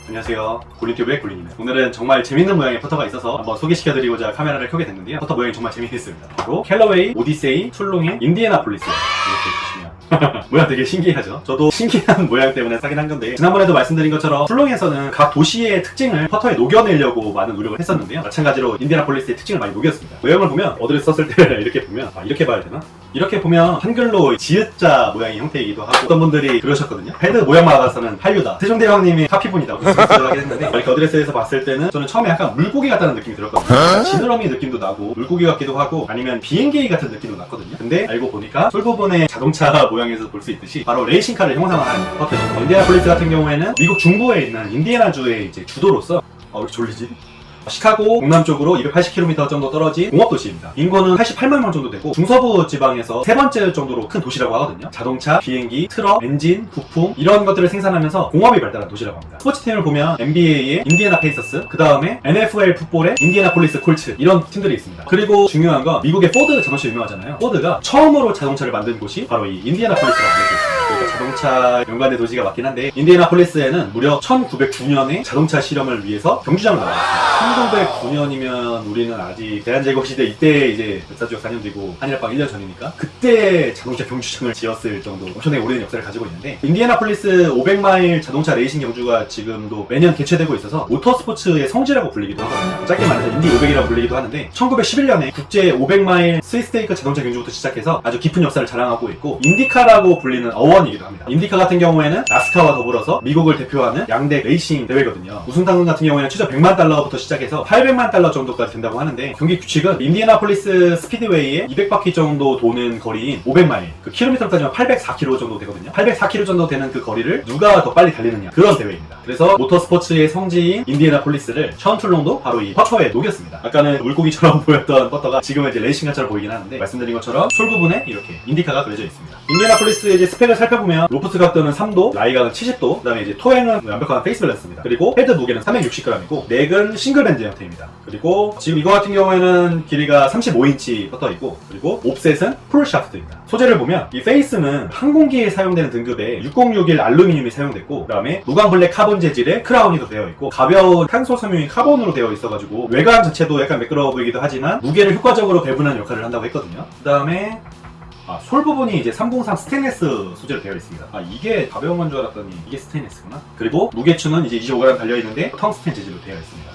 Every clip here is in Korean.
안녕하세요. 굴림튜브의 굴림입니다. 오늘은 정말 재밌는 모양의 퍼터가 있어서 한번 소개시켜드리고자 카메라를 켜게 됐는데요. 퍼터 모양이 정말 재미있습니다. 바로 캘러웨이, 오디세이, 툴롱의 인디애나폴리스. 이렇게 보시면 모양 되게 신기하죠? 저도 신기한 모양 때문에 사긴 한 건데, 지난번에도 말씀드린 것처럼 툴롱에서는 각 도시의 특징을 퍼터에 녹여내려고 많은 노력을 했었는데요. 마찬가지로 인디애나폴리스의 특징을 많이 녹였습니다. 모양을 보면 어드레스 썼을 때 이렇게 보면 이렇게 봐야 되나? 이렇게 보면 한글로 지읒자 모양의 형태이기도 하고, 어떤 분들이 그러셨거든요. 헤드 모양만 봐서는 한류다, 세종대왕님이 카피본이다 하긴 했는데, 이렇게 어드레스에서 봤을 때는 저는 처음에 약간 물고기 같다는 느낌이 들었거든요. 지느러미 느낌도 나고 물고기 같기도 하고 아니면 비행기 같은 느낌도 났거든요. 근데 알고 보니까 솔 부분의 자동차 모양에서 볼 수 있듯이 바로 레이싱카를 형상화한 퍼터죠. 인디애나폴리스 같은 경우에는 미국 중부에 있는 인디애나주의 이제 주도로서 왜 이렇게 졸리지? 시카고 동남쪽으로 280km 정도 떨어진 공업도시입니다. 인구는 88만 명 정도 되고 중서부 지방에서 세 번째 정도로 큰 도시라고 하거든요. 자동차, 비행기, 트럭, 엔진, 부품 이런 것들을 생산하면서 공업이 발달한 도시라고 합니다. 스포츠팀을 보면 NBA의 인디애나 페이서스, 그 다음에 NFL 풋볼의 인디애나폴리스 콜츠, 이런 팀들이 있습니다. 그리고 중요한 건 미국의 포드 자동차 유명하잖아요. 포드가 처음으로 자동차를 만든 곳이 바로 이 인디애나폴리스라고 알려져 있습니다. 그러니까 자동차 연관의 도시가 맞긴 한데, 인디애나폴리스에는 무려 1909년에 자동차 실험을 위해서 경주장을 나왔습니다. 1909년이면 우리는 아직 대한제국시대 이때 이제 역사적 4년 되고 한일합방 1년 전이니까 그때 자동차 경주장을 지었을 정도 엄청나게 오래된 역사를 가지고 있는데, 인디애나폴리스 500마일 자동차 레이싱 경주가 지금도 매년 개최되고 있어서 모터스포츠의 성지라고 불리기도 하거든요. 짧게 말해서 인디 500이라고 불리기도 하는데, 1911년에 국제 500마일 스위스테이크 자동차 경주부터 시작해서 아주 깊은 역사를 자랑하고 있고, 인디카라고 불리는 어원이기도 합니다. 인디카 같은 경우에는 나스카와 더불어서 미국을 대표하는 양대 레이싱 대회거든요. 우승 상금 같은 경우에는 최저 $100만 시작해서 $800만 정도까지 된다고 하는데, 경기 규칙은 인디애나폴리스 스피드웨이에 200바퀴 정도 도는 거리인 500마일, 그 킬로미터로 따지면 804km 정도 되거든요. 804km 정도 되는 그 거리를 누가 더 빨리 달리느냐, 그런 대회입니다. 그래서 모터스포츠의 성지인 인디애나폴리스를 션 툴롱도 바로 이 퍼터에 녹였습니다. 아까는 물고기처럼 보였던 퍼터가 지금은 이제 레이싱카처럼 보이긴 하는데, 말씀드린 것처럼 솔 부분에 이렇게 인디카가 그려져 있습니다. 인디애나폴리스의 이제 스펙을 살펴보면 로프트 각도는 3도, 라이각은 70도, 그 다음에 이제 토행은 완벽한 페이스 밸런스입니다. 그리고 헤드 무게는 360g이고 넥은 싱글밴드 형태입니다. 그리고 지금 이거 같은 경우에는 길이가 35인치 퍼터이고, 그리고 옵셋은 풀 샤프트입니다. 소재를 보면 이 페이스는 항공기에 사용되는 등급의 6061 알루미늄이 사용됐고, 그 다음에 무광 블랙 카본 재질의 크라운이 되어 있고, 가벼운 탄소 섬유인 카본으로 되어 있어가지고 외관 자체도 약간 매끄러워 보이기도 하지만 무게를 효과적으로 배분하는 역할을 한다고 했거든요. 그 다음에 솔 부분이 이제 303 스테인리스 소재로 되어 있습니다. 이게 가벼운 건 줄 알았더니 이게 스테인리스구나. 그리고 무게추는 이제 25g 달려있는데 텅스텐 재질로 되어 있습니다.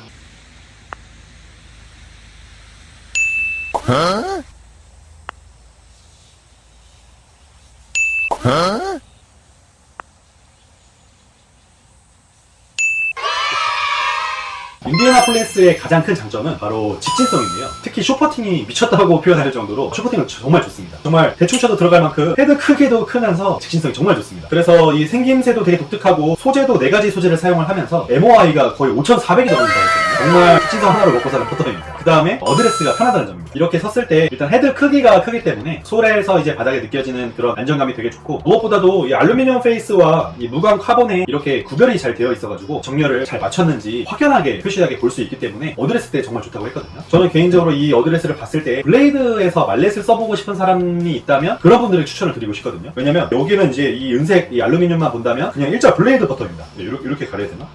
인디애나폴리스의 가장 큰 장점은 바로 직진성인데요. 특히 쇼퍼팅이 미쳤다고 표현할 정도로 쇼퍼팅은 정말 좋습니다. 정말 대충 쳐도 들어갈 만큼 헤드 크기도 크면서 직진성이 정말 좋습니다. 그래서 이 생김새도 되게 독특하고, 소재도 4가지 소재를 사용을 하면서 MOI가 거의 5,400이 넘는 거거든요. 정말 직진성 하나로 먹고 사는 퍼터입니다. 그 다음에 어드레스가 편하다는 점입니다. 이렇게 섰을 때 일단 헤드 크기가 크기 때문에 솔에서 이제 바닥에 느껴지는 그런 안정감이 되게 좋고, 무엇보다도 이 알루미늄 페이스와 이 무광 카본에 이렇게 구별이 잘 되어 있어가지고 정렬을 잘 맞췄는지 확연하게 표시하게 볼 수 있기 때문에 어드레스 때 정말 좋다고 했거든요. 저는 개인적으로 이 어드레스를 봤을 때 블레이드에서 말렛을 써보고 싶은 사람이 있다면 그런 분들에게 추천을 드리고 싶거든요. 왜냐면 여기는 이제 이 은색 이 알루미늄만 본다면 그냥 일자 블레이드 버터입니다. 네, 이렇게 가려야 되나?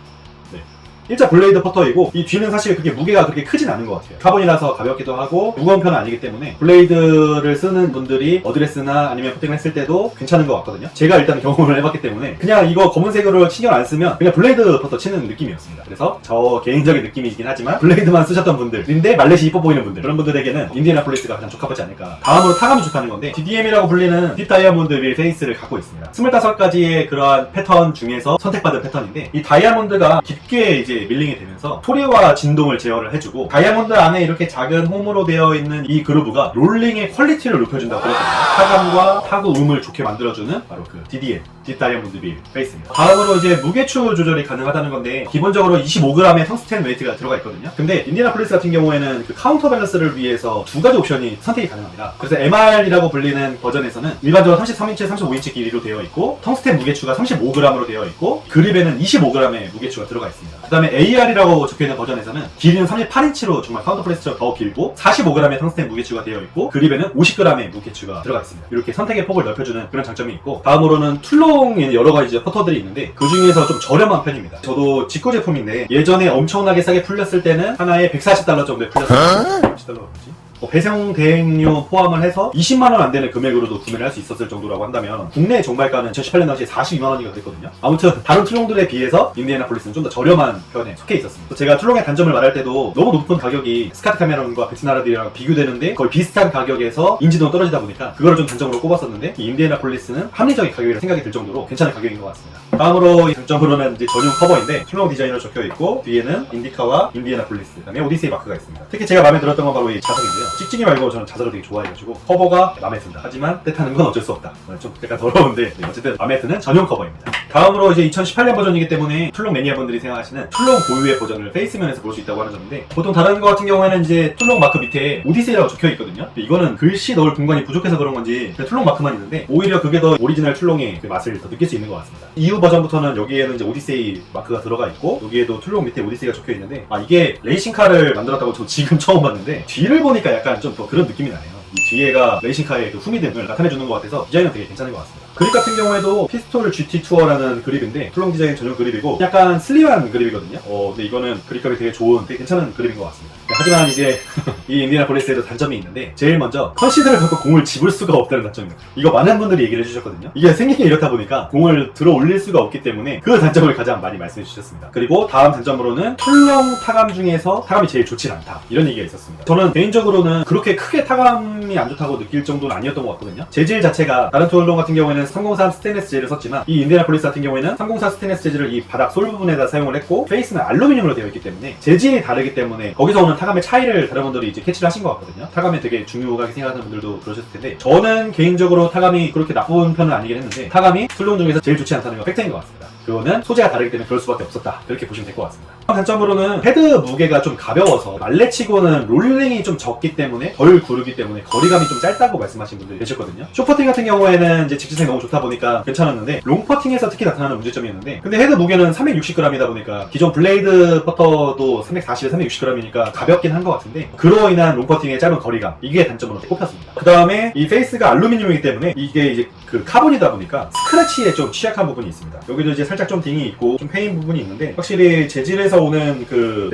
네. 일자 블레이드 퍼터이고, 이 뒤는 사실 그렇게 무게가 그렇게 크진 않은 것 같아요. 카본이라서 가볍기도 하고 무거운 편은 아니기 때문에 블레이드를 쓰는 분들이 어드레스나 아니면 퍼팅을 했을 때도 괜찮은 것 같거든요. 제가 일단 경험을 해봤기 때문에 그냥 이거 검은색으로 신경 안 쓰면 그냥 블레이드 퍼터 치는 느낌이었습니다. 그래서 저 개인적인 느낌이긴 하지만 블레이드만 쓰셨던 분들인데 말렛이 이뻐 보이는 분들, 그런 분들에게는 인디애나폴리스가 가장 적합하지 않을까. 다음으로 타감이 좋다는 건데, DDM이라고 불리는 딥 다이아몬드 빌 페이스를 갖고 있습니다. 25가지의 그러한 패턴 중에서 선택받은 패턴인데, 이 다이아몬드가 깊게 이제 밀링이 되면서 소리와 진동을 제어를 해주고, 다이아몬드 안에 이렇게 작은 홈으로 되어 있는 이 그루브가 롤링의 퀄리티를 높여준다고 그러거든요. 타감과 타구 음을 좋게 만들어주는 바로 그 DDM, 딥 다이아몬드 빌 페이스입니다. 다음으로 이제 무게추 조절이 가능하다는 건데, 기본적으로 25g의 텅스텐 웨이트가 들어가 있거든요. 근데 인디애나폴리스 같은 경우에는 그 카운터 밸런스를 위해서 2가지 옵션이 선택이 가능합니다. 그래서 MR이라고 불리는 버전에서는 일반적으로 33인치, 35인치 길이로 되어 있고, 텅스텐 무게추가 35g으로 되어 있고, 그립에는 25g의 무게추가 들어가 있습니다. 다음에 AR이라고 적혀있는 버전에서는 길이는 38인치로 정말 파운드 프레스처럼 더 길고 45g의 텅스텐 무게추가 되어 있고 그립에는 50g의 무게추가 들어가 있습니다. 이렇게 선택의 폭을 넓혀주는 그런 장점이 있고, 다음으로는 툴롱에 여러 가지 퍼터들이 있는데 그 중에서 좀 저렴한 편입니다. 저도 직구 제품인데 예전에 엄청나게 싸게 풀렸을 때는 하나에 $140 정도에 풀렸어요. $140지? 배송 대행료 포함을 해서 20만원 안 되는 금액으로도 구매를 할 수 있었을 정도라고 한다면 국내 정발가는 2018년 당시에 42만원이가 됐거든요. 아무튼 다른 툴롱들에 비해서 인디애나폴리스는 좀 더 저렴한 편에 속해 있었습니다. 제가 툴롱의 단점을 말할 때도 너무 높은 가격이 스카트 카메론과 베트나라들이랑 비교되는데 거의 비슷한 가격에서 인지도가 떨어지다 보니까 그거를 좀 단점으로 꼽았었는데, 이 인디애나폴리스는 합리적인 가격이라 생각이 들 정도로 괜찮은 가격인 것 같습니다. 다음으로 장점으로는 이제 전용 커버인데 툴롱 디자인으로 적혀 있고 뒤에는 인디카와 인디애나폴리스, 그다음에 오디세이 마크가 있습니다. 특히 제가 마음에 들었던 건 바로 이 자석인데요. 찍찍이 말고 저는 자석을 되게 좋아해가지고 커버가 마음에 든다. 하지만 때타는 건 어쩔 수 없다. 좀 약간 더러운데 어쨌든 마음에 드는 전용 커버입니다. 다음으로 이제 2018년 버전이기 때문에 툴롱 매니아분들이 생각하시는 툴롱 고유의 버전을 페이스면에서 볼 수 있다고 하는 점인데, 보통 다른 거 같은 경우에는 이제 툴롱 마크 밑에 오디세이라고 적혀 있거든요. 이거는 글씨 넣을 공간이 부족해서 그런 건지 툴롱 마크만 있는데 오히려 그게 더 오리지널 툴롱의 그 맛을 더 느낄 수 있는 것 같습니다. 이후 버전부터는 여기에는 이제 오디세이 마크가 들어가 있고 여기에도 툴롱 밑에 오디세이가 적혀 있는데, 이게 레이싱카를 만들었다고 저 지금 처음 봤는데 뒤를 보니까 약간 좀 더 그런 느낌이 나네요. 이 뒤에가 레이싱카의 그 후미등을 나타내주는 것 같아서 디자인은 되게 괜찮은 것 같습니다. 그립 같은 경우에도 피스톨 GT 투어라는 그립인데 툴롱 디자인 전용 그립이고 약간 슬림한 그립이거든요. 근데 이거는 그립감이 되게 좋은, 되게 괜찮은 그립인 것 같습니다. 하지만 이제 이 인디애나폴리스에도 단점이 있는데, 제일 먼저 컨시드를 갖고 공을 집을 수가 없다는 단점입니다. 이거 많은 분들이 얘기를 해주셨거든요. 이게 생긴 게 이렇다 보니까 공을 들어 올릴 수가 없기 때문에 그 단점을 가장 많이 말씀해 주셨습니다. 그리고 다음 단점으로는 툴롱 타감 중에서 타감이 제일 좋진 않다, 이런 얘기가 있었습니다. 저는 개인적으로는 그렇게 크게 타감이 안 좋다고 느낄 정도는 아니었던 것 같거든요. 재질 자체가 다른 툴롱 같은 경우에는 303 스테인리스 재질을 썼지만 이 인디애나폴리스 같은 경우에는 304 스테인리스 재질을 이 바닥 솔 부분에다 사용을 했고 페이스는 알루미늄으로 되어 있기 때문에 재질이 다르기 때문에 거기서 오는 타감의 차이를 다른 분들이 이제 캐치를 하신 것 같거든요. 타감이 되게 중요하게 생각하는 분들도 그러셨을 텐데, 저는 개인적으로 타감이 그렇게 나쁜 편은 아니긴 했는데 타감이 툴롱 중에서 제일 좋지 않다는 건 팩트인 것 같습니다. 그거는 소재가 다르기 때문에 그럴 수밖에 없었다, 그렇게 보시면 될 것 같습니다. 단점으로는 헤드 무게가 좀 가벼워서 말레치고는 롤링이 좀 적기 때문에 덜 구르기 때문에 거리감이 좀 짧다고 말씀하신 분들이 계셨거든요. 숏퍼팅 같은 경우에는 이제 직진성이 너무 좋다 보니까 괜찮았는데 롱퍼팅에서 특히 나타나는 문제점이었는데, 근데 헤드 무게는 360g이다 보니까 기존 블레이드 퍼터도 340에 360g이니까 가볍긴 한 것 같은데 그로 인한 롱퍼팅의 짧은 거리감, 이게 단점으로 꼽혔습니다. 그 다음에 이 페이스가 알루미늄이기 때문에 이게 이제 그 카본이다 보니까 스크래치에 좀 취약한 부분이 있습니다. 여기도 이제 살짝 좀 딩이 있고 좀 패인 부분이 있는데, 확실히 재질에서 오는 그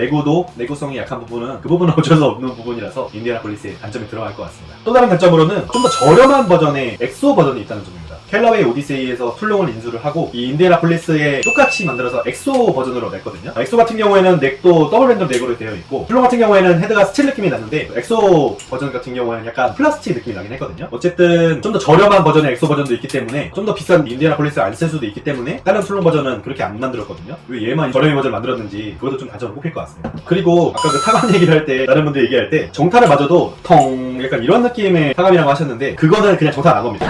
내구성이 약한 부분은 그 부분은 어쩔 수 없는 부분이라서 인디애나폴리스의 단점이 들어갈 것 같습니다. 또 다른 단점으로는 좀 더 저렴한 버전의 엑소 버전이 있다는 점입니다. 켈러웨이 오디세이에서 툴롱을 인수를 하고 이 인디애나폴리스에 똑같이 만들어서 엑소 버전으로 냈거든요. 엑소 같은 경우에는 넥도 더블 랜덤 넥으로 되어 있고 툴롱 같은 경우에는 헤드가 스틸 느낌이 났는데 엑소 버전 같은 경우에는 약간 플라스틱 느낌이 나긴 했거든요. 어쨌든 좀 더 저렴한 버전의 엑소 버전도 있기 때문에 좀 더 비싼 인디애나폴리스 안 쓸 수도 있기 때문에 다른 툴롱 버전은 그렇게 안 만들었거든요. 왜 얘만 저렴이 버전 만들었는지 그것도 좀 단점으로 꼽힐 것 같습니다. 그리고 아까 그 타감 얘기를 할 때 다른 분들 얘기할 때 정타를 맞아도 텅 약간 이런 느낌의 타감이라고 하셨는데 그거는 그냥 정타 난 겁니다.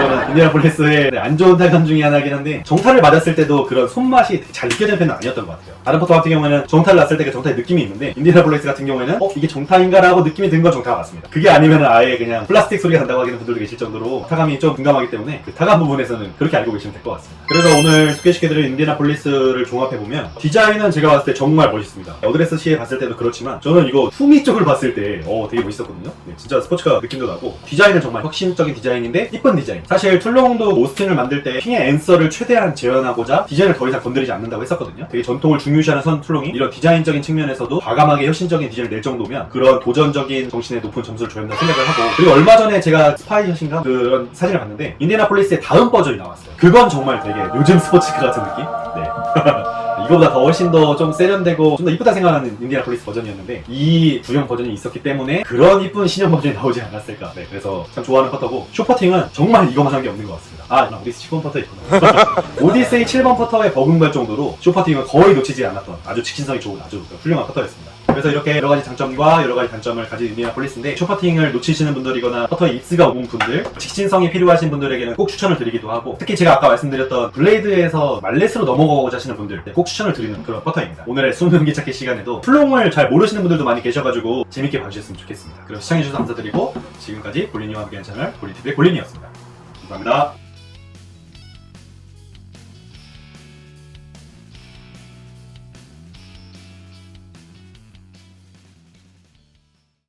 이거는 인디애나폴리스의 안 좋은 타감 중에 하나긴 한데, 정타를 맞았을 때도 그런 손맛이 되게 잘 느껴지는 편은 아니었던 것 같아요. 다른 퍼터 같은 경우에는 정타를 놨을 때 그 정타의 느낌이 있는데 인디애나폴리스 같은 경우에는 이게 정타인가 라고 느낌이 든 건 정타가 맞습니다. 그게 아니면 아예 그냥 플라스틱 소리가 난다고 하시는 분들도 계실 정도로 타감이 좀 민감하기 때문에 그 타감 부분에서는 그렇게 알고 계시면 될 것 같습니다. 그래서 오늘 소개시켜드린 인디애나폴리스를 종합해보면 디자인은 제가 봤을 때 정말 멋있습니다. 어드레스 시에 봤을 때도 그렇지만 저는 이거 후미 쪽을 봤을 때 되게 멋있었거든요. 네, 진짜 스포츠카 느낌도 나고 디자인은 정말 혁신적인 디자인인데 이쁜 디자인. 사실 툴롱도 오스틴을 만들 때 핑의 앤서를 최대한 재현하고자 디자인을 더 이상 건드리지 않는다고 했었거든요. 되게 전통을 중요시하는 선 툴롱이 이런 디자인적인 측면에서도 과감하게 혁신적인 디자인을 낼 정도면 그런 도전적인 정신에 높은 점수를 줘야 한다고 생각을 하고, 그리고 얼마 전에 제가 스파이샷인가 그런 사진을 봤는데 인디애나폴리스의 다음 버전이 나왔어요. 그건 정말 되게 요즘 스포츠카 같은 느낌? 네. 이거보다 더 훨씬 더 좀 세련되고 좀 더 이쁘다 생각하는 인디애나폴리스 버전이었는데 이 구형 버전이 있었기 때문에 그런 이쁜 신형 버전이 나오지 않았을까. 네, 그래서 참 좋아하는 퍼터고, 숏퍼팅은 정말 이거만한 게 없는 것 같습니다. 오디세이 7번 퍼터 있구나. 오디세이 7번 퍼터에 버금갈 정도로 숏퍼팅은 거의 놓치지 않았던 아주 직진성이 좋은 아주 훌륭한 퍼터였습니다. 그래서 이렇게 여러가지 장점과 여러가지 단점을 가진 인디애나폴리스인데, 숏퍼팅을 놓치시는 분들이거나 퍼터에 입스가 온 분들, 직진성이 필요하신 분들에게는 꼭 추천을 드리기도 하고, 특히 제가 아까 말씀드렸던 블레이드에서 말렛으로 넘어가고자 하시는 분들 꼭 추천을 드리는 그런 퍼터입니다. 오늘의 숨는기 찾기 시간에도 툴롱을 잘 모르시는 분들도 많이 계셔가지고 재밌게 봐주셨으면 좋겠습니다. 그럼 시청해주셔서 감사드리고 지금까지 볼린이와 함께한 채널 볼린TV의 볼린이었습니다. 감사합니다.